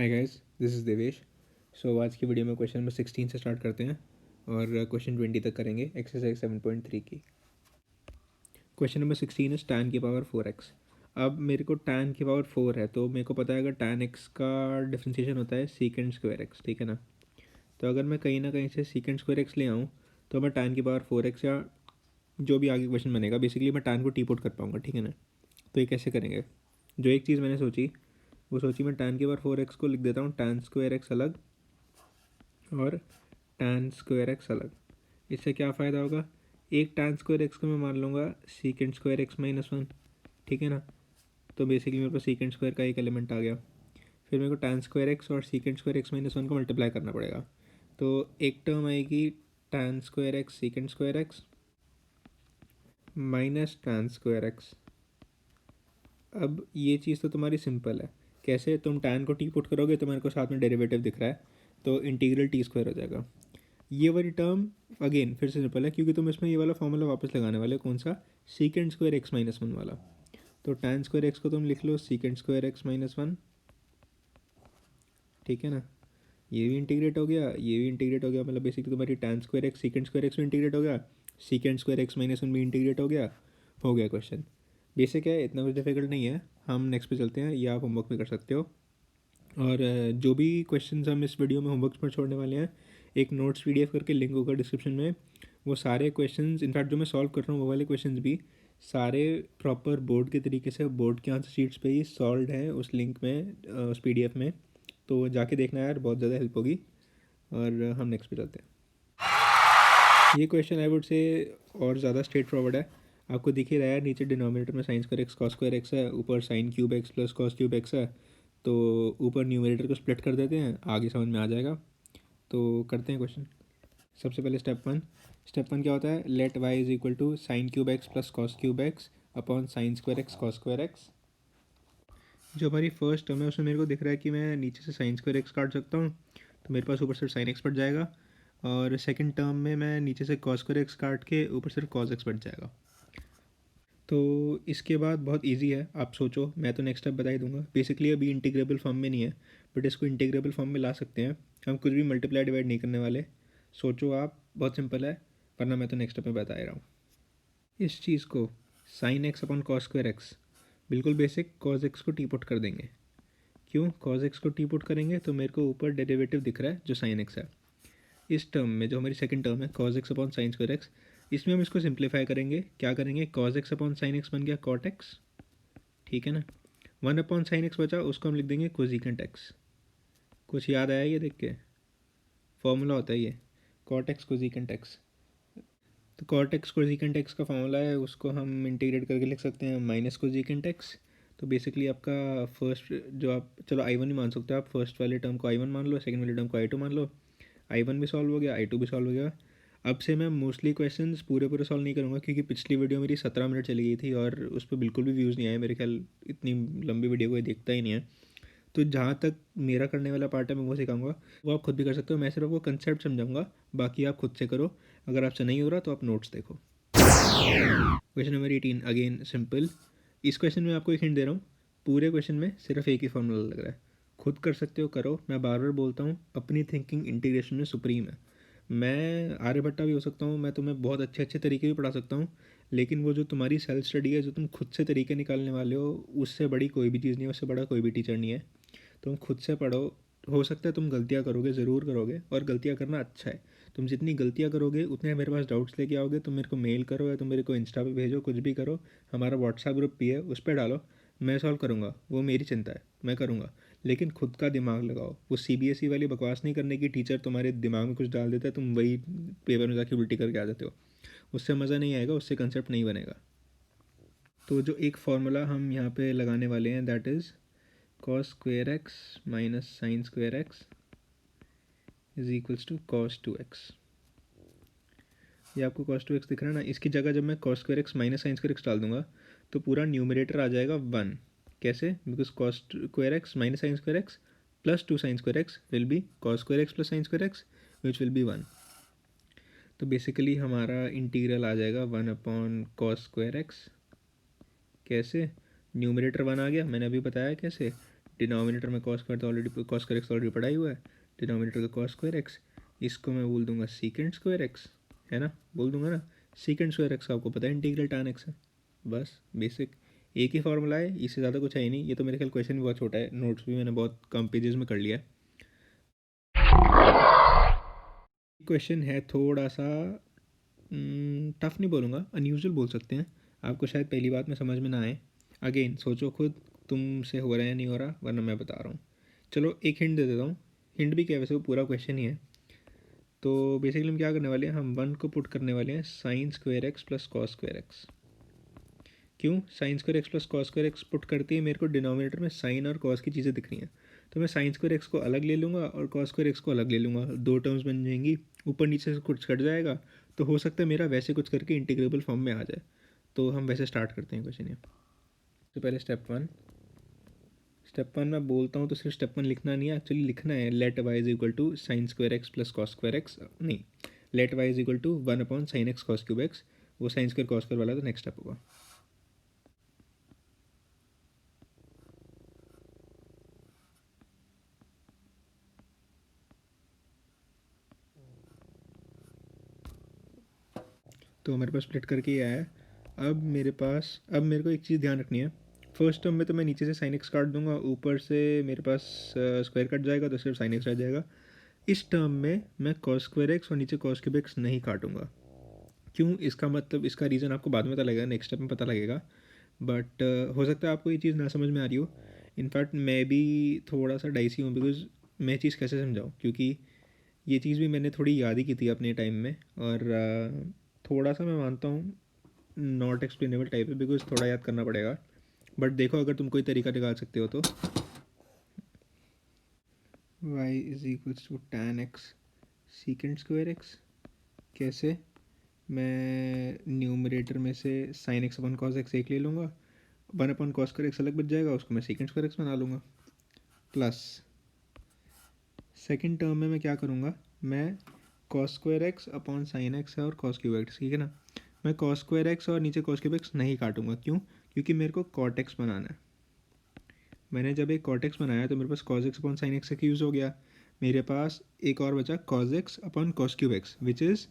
Hi guys, this is Devesh. So आज की video में क्वेश्चन नंबर 16 से स्टार्ट करते हैं और क्वेश्चन 20 तक करेंगे एक्सरसाइज 7.3 की। क्वेश्चन नंबर 16 इज tan की पावर 4x। अब मेरे को tan की पावर 4 है तो मेरे को पता है अगर tan x का डिफ्रेंशिएशन होता है सीकेंड स्क्वायर x, ठीक है ना। तो अगर मैं कहीं ना कहीं से सीकेंड स्क्वायर x ले आऊँ तो मैं tan की पावर 4x या जो भी आगे क्वेश्चन बनेगा बेसिकली मैं tan को टी पुट कर पाऊँगा, ठीक है ना। तो ये कैसे करेंगे? जो एक चीज़ मैंने सोची वो सोची मैं tan की पावर 4x को लिख देता हूँ tan स्क्वायर x अलग और tan स्क्वायर एक्स अलग। इससे क्या फ़ायदा होगा? एक tan स्क्वायर एक्स को मैं मान लूँगा सीकेंड स्क्वायर एक्स माइनस वन, ठीक है ना। तो बेसिकली मेरे पास सीकेंड स्क्वायर का एक एलिमेंट आ गया। फिर मेरे को tan स्क्वायर एक्स और सीकेंड स्क्वायर एक्स माइनस वन को मल्टीप्लाई करना पड़ेगा। तो एक टर्म आएगी tan square x सीकेंड square x minus tan square x. अब ये चीज़ तो तुम्हारी सिंपल है। कैसे? तुम tan को टी पुट करोगे तो मेरे को साथ में डेरिवेटिव दिख रहा है, तो इंटीग्रल टी स्क्वायर हो जाएगा। ये वाली टर्म अगेन फिर से सिंपल है क्योंकि तुम इसमें ये वाला फॉर्मूला वापस लगाने वाले हो। कौन सा? Secant square x minus one वाला। तो tan स्क्वायर एक्स को तुम लिख लो secant square x minus one, ठीक है ना। ये भी इंटीग्रेट हो गया, ये भी इंटीग्रेट हो गया, मतलब बेसिकली तुम्हारी tan square x सीकेंड square x में इंटीग्रेट हो गया, सीकेंड स्क्वायर एक्स माइनस वन भी इंटीग्रेट हो गया क्वेश्चन। बेसिक है, इतना कुछ डिफिकल्ट नहीं है। हम नेक्स्ट पे चलते हैं, या आप होमवर्क भी कर सकते हो। और जो भी क्वेश्चंस हम इस वीडियो में होमवर्क पर छोड़ने वाले हैं, एक नोट्स पीडीएफ करके लिंक होगा डिस्क्रिप्शन में। वो सारे क्वेश्चंस, इनफैक्ट जो मैं सॉल्व कर रहा हूँ वो वाले क्वेश्चंस भी सारे प्रॉपर बोर्ड के तरीके से बोर्ड के आंसर शीट्स पे ही सॉल्व हैं उस लिंक में, उस पीडीएफ में। तो जाके देखना यार, बहुत ज़्यादा हेल्प होगी। और हम नेक्स्ट पे चलते हैं। ये क्वेश्चन आई वुड से और ज़्यादा स्ट्रेट फॉरवर्ड है। आपको दिख ही रहा है, नीचे डिनोमिनेटर में sign square x cos square x है, ऊपर sign cube x plus cos cube x है। तो ऊपर न्यूमरेटर को स्प्लिट कर देते हैं, आगे समझ में आ जाएगा। तो करते हैं क्वेश्चन। सबसे पहले स्टेप वन क्या होता है? Let y is equal to sine cube x plus cos cube x upon sine square x cos square x. जो हमारी फर्स्ट टर्म है उसमें मेरे को दिख रहा है कि मैं नीचे से साइन स्क्वायर एक्स काट सकता हूँ, तो मेरे पास ऊपर सिर्फ साइन एक्स बच जाएगा। और सेकंड टर्म में मैं नीचे से कॉस स्क्वायर एक्स काट के ऊपर सिर्फ कॉस एक्स बच जाएगा। तो इसके बाद बहुत इजी है, आप सोचो, मैं तो नेक्स्ट स्टेप बता ही दूंगा। बेसिकली अभी इंटीग्रेबल फॉर्म में नहीं है, बट इसको इंटीग्रेबल फॉर्म में ला सकते हैं। हम कुछ भी मल्टीप्लाई डिवाइड नहीं करने वाले। सोचो आप, बहुत सिंपल है, वरना मैं तो नेक्स्ट स्टेप में बता ही रहा हूँ। इस चीज़ को sine x upon cos square x, बिल्कुल बेसिक, कॉस एक्स को टी पुट कर देंगे। क्यों कॉस एक्स को टी पुट करेंगे? तो मेरे को ऊपर डेरिवेटिव दिख रहा है जो साइन एक्स है। इस टर्म में जो हमारी सेकंड टर्म है cos x upon sine square x, इसमें हम इसको सिंप्लीफाई करेंगे। क्या करेंगे? Cos x upon sine x बन गया कॉट एक्स, ठीक है ना। वन अपॉन साइन एक्स बचा, उसको हम लिख देंगे कोजिकेंट एक्स। कुछ याद आया ये देख के? फॉर्मूला होता है ये, कॉट एक्स कोजिकेंट एक्स। तो कॉट एक्स कोजिकेंट एक्स का फॉर्मूला है, उसको हम इंटीग्रेट करके लिख सकते हैं माइनस कोजिकेंट एक्स। तो बेसिकली आपका फर्स्ट जो आप, चलो आई वन ही मान सकते हो आप, फर्स्ट वाले टर्म को आई वन मान लो, सेकंड वाले टर्म को आई टू मान लो। आई वन भी सॉल्व हो गया, आई टू भी सॉल्व हो गया। अब से मैं मोस्टली क्वेश्चंस पूरे पूरे सॉल्व नहीं करूँगा क्योंकि पिछली वीडियो मेरी 17 मिनट चली गई थी और उस पर बिल्कुल भी व्यूज़ नहीं आए। मेरे ख्याल इतनी लंबी वीडियो कोई देखता ही नहीं है। तो जहाँ तक मेरा करने वाला पार्ट है मैं वो सिखाऊंगा, वो आप खुद भी कर सकते हो। मैं सिर्फ वो कंसेप्ट समझाऊंगा, बाकी आप खुद से करो। अगर आपसे नहीं हो रहा तो आप नोट्स देखो। Question number 18 again simple. इस क्वेश्चन में आपको एक हिंट दे रहा हूँ, पूरे क्वेश्चन में सिर्फ एक ही फॉर्मूला लग रहा है। खुद कर सकते हो, करो। मैं बार बार बोलता हूँ, अपनी थिंकिंग इंटीग्रेशन में सुप्रीम है। मैं आर्यभट्टा भी हो सकता हूँ, मैं तुम्हें बहुत अच्छे अच्छे तरीके भी पढ़ा सकता हूँ, लेकिन वो जो तुम्हारी सेल्फ स्टडी है, जो तुम खुद से तरीके निकालने वाले हो, उससे बड़ी कोई भी चीज़ नहीं है, उससे बड़ा कोई भी टीचर नहीं है। तुम खुद से पढ़ो। हो सकता है तुम गलतियाँ करोगे, ज़रूर करोगे, और गलतियाँ करना अच्छा है। तुम जितनी गलतियाँ करोगे उतने मेरे पास डाउट्स लेके आओगे। तुम मेरे को मेल करो या तुम मेरे को इंस्टा पे भेजो, कुछ भी करो। हमारा व्हाट्सएप ग्रुप भी है, उस पर डालो, मैं सॉल्व करूँगा। वो मेरी चिंता है, मैं करूँगा। लेकिन खुद का दिमाग लगाओ। वो सीबीएसई वाली बकवास नहीं करने की, टीचर तुम्हारे दिमाग में कुछ डाल देता है, तुम वही पेपर में जाके उल्टी करके आ जाते हो। उससे मज़ा नहीं आएगा, उससे कंसेप्ट नहीं बनेगा। तो जो एक फार्मूला हम यहाँ पे लगाने वाले हैं, that is cos square x minus sine square x is equals to cos two x. ये आपको कॉस टू एक्स दिख रहा है ना? इसकी जगह जब मैं cos square x minus sine square x डाल दूंगा तो पूरा न्यूमरेटर आ जाएगा वन। कैसे? Because cos square x minus sine square x plus two sign square x will be cos square x plus sign square x which will be one. तो basically हमारा integral आ जाएगा one upon cos square x. कैसे? Numerator one आ गया, मैंने अभी बताया कैसे। Denominator में कॉस स्क्वायर तो already cos square x already पढ़ा ही हुआ है, डिनोमिनेटर का कॉस स्क्वायर एक्स, इसको मैं बोल दूंगा सीकेंड स्क्वायर एक्स, है ना, बोल दूंगा ना। सीकेंड स्क्वायर एक्स आपको पता है इंटीग्रल tan एक्स है, बस बेसिक एक ही फार्मूला है, इससे ज़्यादा कुछ है ही नहीं। ये तो मेरे ख्याल क्वेश्चन भी बहुत छोटा है, नोट्स भी मैंने बहुत कम पेजेस में कर लिया है। क्वेश्चन है थोड़ा सा टफ नहीं बोलूँगा, अनयूजुअल बोल सकते हैं, आपको शायद पहली बात में समझ में ना आए। अगेन सोचो खुद तुमसे हो रहा है या नहीं हो रहा, वरना मैं बता रहा हूँ। चलो एक हिंट दे देता हूँ, हिंट भी क्या वैसे वो पूरा क्वेश्चन ही है। तो बेसिकली हम क्या करने वाले हैं, हम 1 को पुट करने वाले हैं sine square x plus cos square x. क्यों sine square x plus cos square x put करती है, मेरे को डिनोमिनेटर में साइन और कॉस की चीज़ें दिख रही हैं, तो मैं साइन स्क्वायर एक्स को अलग ले लूँगा और कॉस स्क्वायर एक्स को अलग ले लूँगा, दो टर्म्स बन जाएंगी, ऊपर नीचे से कुछ कट जाएगा, तो हो सकता है मेरा वैसे कुछ करके इंटीग्रेबल फॉर्म में आ जाए। तो हम वैसे स्टार्ट करते हैं क्वेश्चन ये। तो पहले स्टेप वन मैं बोलता हूँ तो सिर्फ स्टेप वन लिखना नहीं है, एक्चुअली लिखना है let y is equal to sine square x plus cos square x, नहीं, let y is equal to 1 sine x cos cube x, वो साइन स्क्वायर कॉस स्क्वायर वाला तो नेक्स्ट स्टेप होगा। तो हमारे पास स्प्लिट करके ये आया है। अब मेरे को एक चीज़ ध्यान रखनी है, फर्स्ट टर्म में तो मैं नीचे से साइन एक्स काट दूंगा, ऊपर से मेरे पास स्क्वायर कट जाएगा तो सिर्फ साइन एक्स रह जाएगा। इस टर्म में मैं कॉस स्क्वायर एक्स और नीचे कॉस क्यूब एक्स नहीं काटूंगा। क्यों, इसका मतलब इसका रीज़न आपको बाद में पता लगेगा, नेक्स्ट स्टेप में पता लगेगा, बट हो सकता है आपको ये चीज़ ना समझ में आ रही हो। इनफैक्ट मैं भी थोड़ा सा डाइसी हूँ, बिकॉज मैं चीज़ कैसे समझाऊँ, क्योंकि ये चीज़ भी मैंने थोड़ी याद ही की थी अपने टाइम में, और थोड़ा सा मैं मानता हूँ नॉट एक्सप्लेनेबल टाइप है, बिकॉज थोड़ा याद करना पड़ेगा, बट देखो अगर तुम कोई तरीका निकाल सकते हो तो। y is equals to tan x secant square x, कैसे, मैं न्यूमरेटर में से sine x upon cos x एक ले लूँगा, 1/cos स्क्वायर एक्स अलग बच जाएगा, उसको मैं सीकेंड स्क्वायर एक्स बना लूँगा, प्लस सेकेंड टर्म में मैं क्या करूँगा, मैं cos square x upon sine x है और कॉस क्यूब एक्स, ठीक है ना, मैं कॉस स्क्वायर एक्स और नीचे कॉस क्यूब एक्स नहीं काटूंगा। क्यों, क्योंकि मेरे को कॉट एक्स बनाना है। मैंने जब एक कॉट एक्स बनाया तो मेरे पास cos x upon sine x का यूज़ हो गया, मेरे पास एक और बचा cos x upon cos cube x which is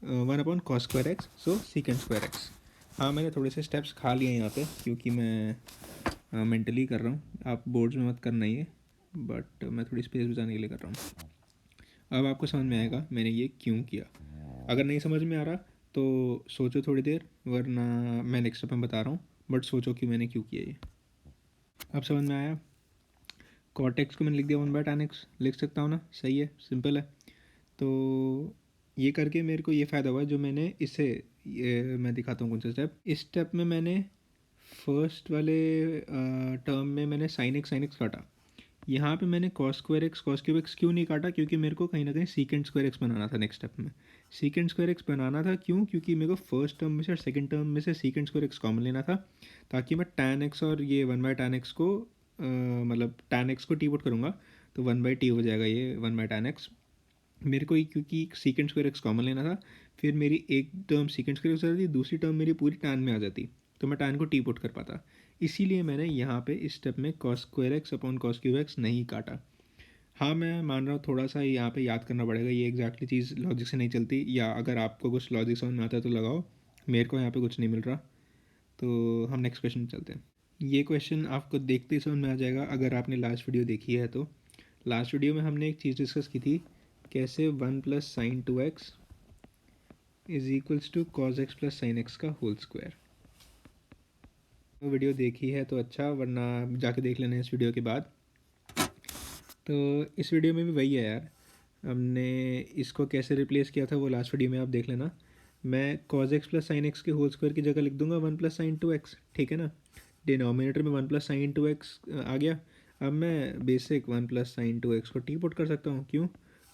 1/cos square x, so secant square x. हाँ मैंने थोड़े से स्टेप्स खा लिए यहाँ पे, क्योंकि मैं मेंटली कर रहा हूँ, आप बोर्ड्स में मत करना ये, बट मैं थोड़ी स्पेस बचाने के लिए कर रहा हूँ। अब आपको समझ में आएगा मैंने ये क्यों किया। अगर नहीं समझ में आ रहा तो सोचो थोड़ी देर, वरना मैं नेक्स्ट स्टेप में बता रहा हूँ, बट सोचो कि मैंने क्यों किया ये। अब समझ में आया, कॉट एक्स को मैंने लिख दिया 1/tan x, लिख सकता हूँ ना, सही है, सिंपल है। तो ये करके मेरे को ये फ़ायदा हुआ जो मैंने इससे, ये मैं दिखाता हूँ कौन सा स्टेप। इस स्टेप में मैंने फर्स्ट वाले टर्म में मैंने साइन एक्स काटा, यहाँ पे मैंने cos square x cos cube x क्यों नहीं काटा, क्योंकि मेरे को कहीं ना कहीं सीकेंड स्क्वायर एक्स बनाना था नेक्स्ट स्टेप में। सीकेंड स्क्वायर एक्स बनाना था क्यों, क्योंकि मेरे को फर्स्ट टर्म में से और सेकंड टर्म में से सीकेंड स्क्वायर एक्स कॉमन लेना था, ताकि मैं tan एक्स और ये 1/tan एक्स को मतलब tan एक्स को टी पुट करूँगा तो 1/t हो जाएगा, ये 1/tan एक्स। मेरे को क्योंकि सीकेंड स्क्वायर एक्स कॉमन लेना था, फिर मेरी एक टर्म सीकेंड स्क्वायर एक्स आ जाती, दूसरी टर्म मेरी पूरी tan में आ जाती, तो मैं tan को टी पुट कर पाता। इसीलिए मैंने यहाँ पे इस स्टेप में cos square x upon cos cube x नहीं काटा। हाँ मैं मान रहा हूँ थोड़ा सा यहाँ पे याद करना पड़ेगा, ये एग्जैक्टली चीज़ लॉजिक से नहीं चलती, या अगर आपको कुछ लॉजिक समझ में आता है तो लगाओ, मेरे को यहाँ पे कुछ नहीं मिल रहा। तो हम नेक्स्ट क्वेश्चन चलते हैं। ये क्वेश्चन आपको देखते ही समझ में आ जाएगा अगर आपने लास्ट वीडियो देखी है तो। लास्ट वीडियो में हमने एक चीज़ डिस्कस की थी, कैसे 1 + sin 2x is equals to cos x plus sine x का होल स्क्वायर। तो वीडियो देखी है तो अच्छा, वरना जाके देख लेना इस वीडियो के बाद। तो इस वीडियो में भी वही है यार, हमने इसको कैसे रिप्लेस किया था वो लास्ट वीडियो में आप देख लेना। मैं cos x plus sine x के होल स्क्वायर की जगह लिख दूंगा 1 + sin 2x, ठीक है ना, डिनोमिनेटर में 1 + sin 2x आ गया। अब मैं बेसिक 1 + sin 2x को टी पुट कर सकता हूँ, क्यों,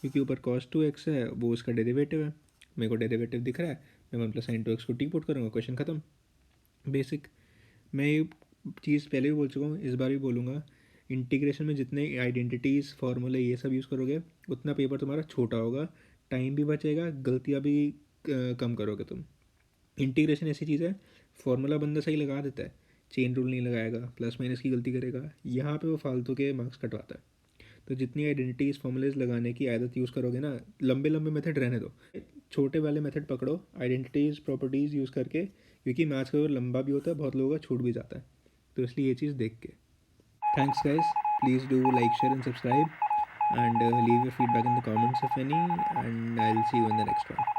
क्योंकि ऊपर cos 2x है, वो उसका डेरिवेटिव है, मेरे को डेरिवेटिव दिख रहा है, मैं 1 + sin 2x को टी पुट करूँगा, क्वेश्चन ख़त्म, बेसिक। मैं ये चीज़ पहले भी बोल चुका हूँ, इस बार भी बोलूँगा, इंटीग्रेशन में जितने आइडेंटिटीज़ फार्मूले ये सब यूज़ करोगे उतना पेपर तुम्हारा छोटा होगा, टाइम भी बचेगा, गलतियाँ भी कम करोगे तुम। इंटीग्रेशन ऐसी चीज़ है, फार्मूला बंदा सही लगा देता है, चेन रूल नहीं लगाएगा, प्लस माइनस की गलती करेगा, यहाँ पे वो फालतू के मार्क्स कटवाता है। तो जितनी आइडेंटिटीज़ फॉर्मूलेज लगाने की आदत यूज़ करोगे ना, लंबे लंबे मेथड रहने दो, छोटे वाले मेथड पकड़ो आइडेंटिटीज़ प्रॉपर्टीज़ यूज़ करके, क्योंकि मैथ्स का लंबा भी होता है, बहुत लोगों का छूट भी जाता है, तो इसलिए ये चीज़ देख के। Thanks guys, please do like, share and subscribe, and leave your feedback in the comments if any, and I'll see you in the next one.